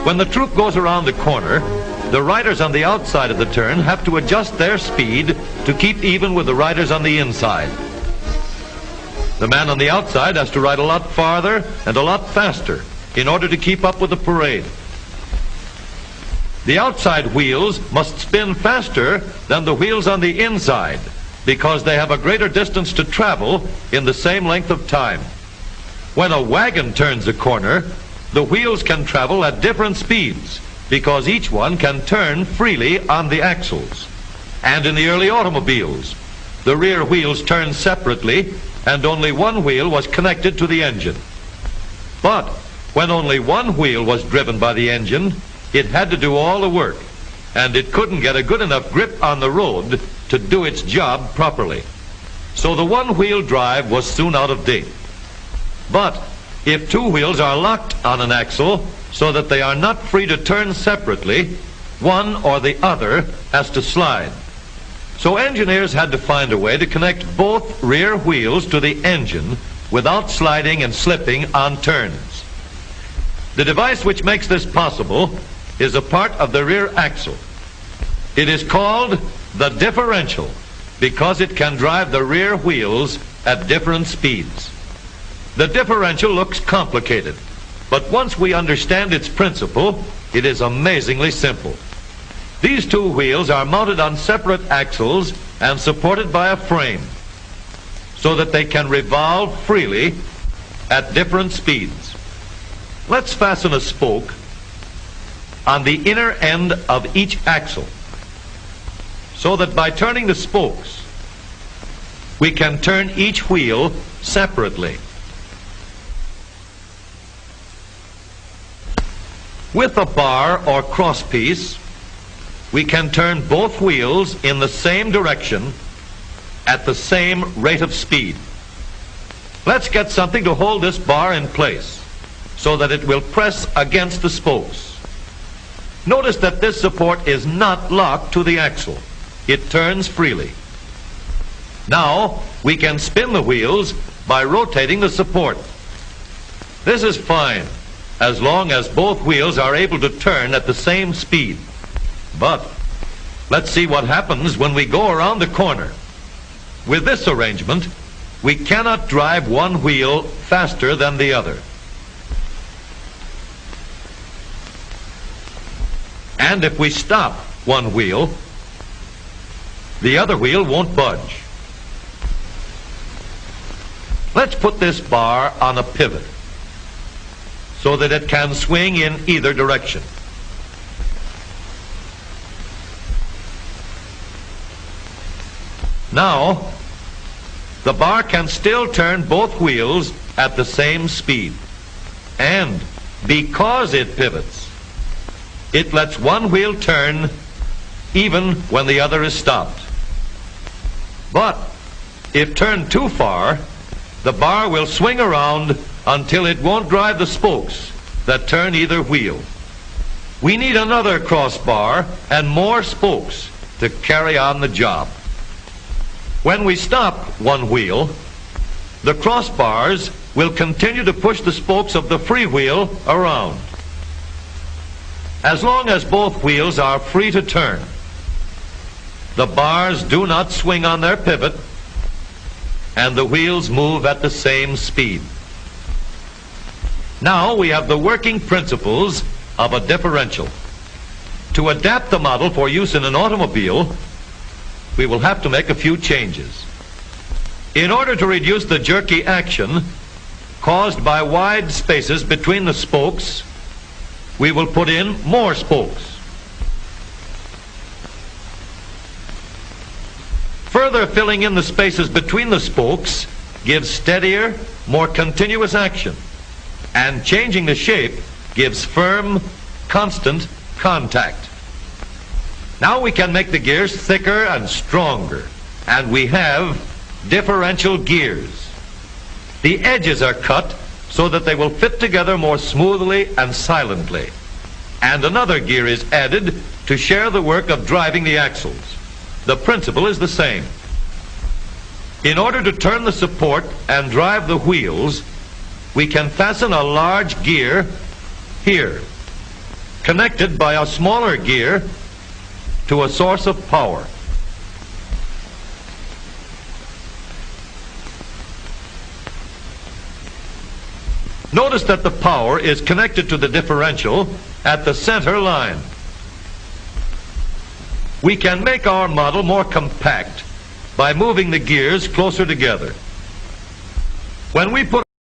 When the troop goes around the corner, the riders on the outside of the turn have to adjust their speed to keep even with the riders on the inside. The man on the outside has to ride a lot farther and a lot faster in order to keep up with the parade. The outside wheels must spin faster than the wheels on the inside because they have a greater distance to travel in the same length of time. When a wagon turns a corner, the wheels can travel at different speeds because each one can turn freely on the axles. And in the early automobiles, the rear wheels turned separately and only one wheel was connected to the engine. But when only one wheel was driven by the engine, it had to do all the work, and it couldn't get a good enough grip on the road to do its job properly. So the one-wheel drive was soon out of date. But if two wheels are locked on an axle so that they are not free to turn separately, one or the other has to slide. So engineers had to find a way to connect both rear wheels to the engine without sliding and slipping on turns. The device which makes this possible is a part of the rear axle. It is called the differential because it can drive the rear wheels at different speeds. The differential looks complicated, but once we understand its principle, it is amazingly simple. These two wheels are mounted on separate axles and supported by a frame so that they can revolve freely at different speeds. Let's fasten a spoke on the inner end of each axle so that by turning the spokes, we can turn each wheel separately. With a bar or crosspiece, we can turn both wheels in the same direction at the same rate of speed. Let's get something to hold this bar in place so that it will press against the spokes. Notice that this support is not locked to the axle. It turns freely. Now we can spin the wheels by rotating the support. This is fine as long as both wheels are able to turn at the same speed. But let's see what happens when we go around the corner. With this arrangement, we cannot drive one wheel faster than the other. And if we stop one wheel, the other wheel won't budge. Let's put this bar on a pivot so that it can swing in either direction. Now, the bar can still turn both wheels at the same speed. And because it pivots, it lets one wheel turn even when the other is stopped. But if turned too far, the bar will swing around until it won't drive the spokes that turn either wheel. We need another crossbar and more spokes to carry on the job. When we stop one wheel, the crossbars will continue to push the spokes of the free wheel around. As long as both wheels are free to turn, the bars do not swing on their pivot, and the wheels move at the same speed. Now we have the working principles of a differential. To adapt the model for use in an automobile, we will have to make a few changes. In order to reduce the jerky action caused by wide spaces between the spokes, we will put in more spokes. Further filling in the spaces between the spokes gives steadier, more continuous action, and changing the shape gives firm, constant contact. Now we can make the gears thicker and stronger, and we have differential gears. The edges are cut so that they will fit together more smoothly and silently, and another gear is added to share the work of driving the axles. The principle is the same. In order to turn the support and drive the wheels, we can fasten a large gear here. connected by a smaller gear to a source of power. Notice that the power is connected to the differential at the center line. We can make our model more compact by moving the gears closer together. When we put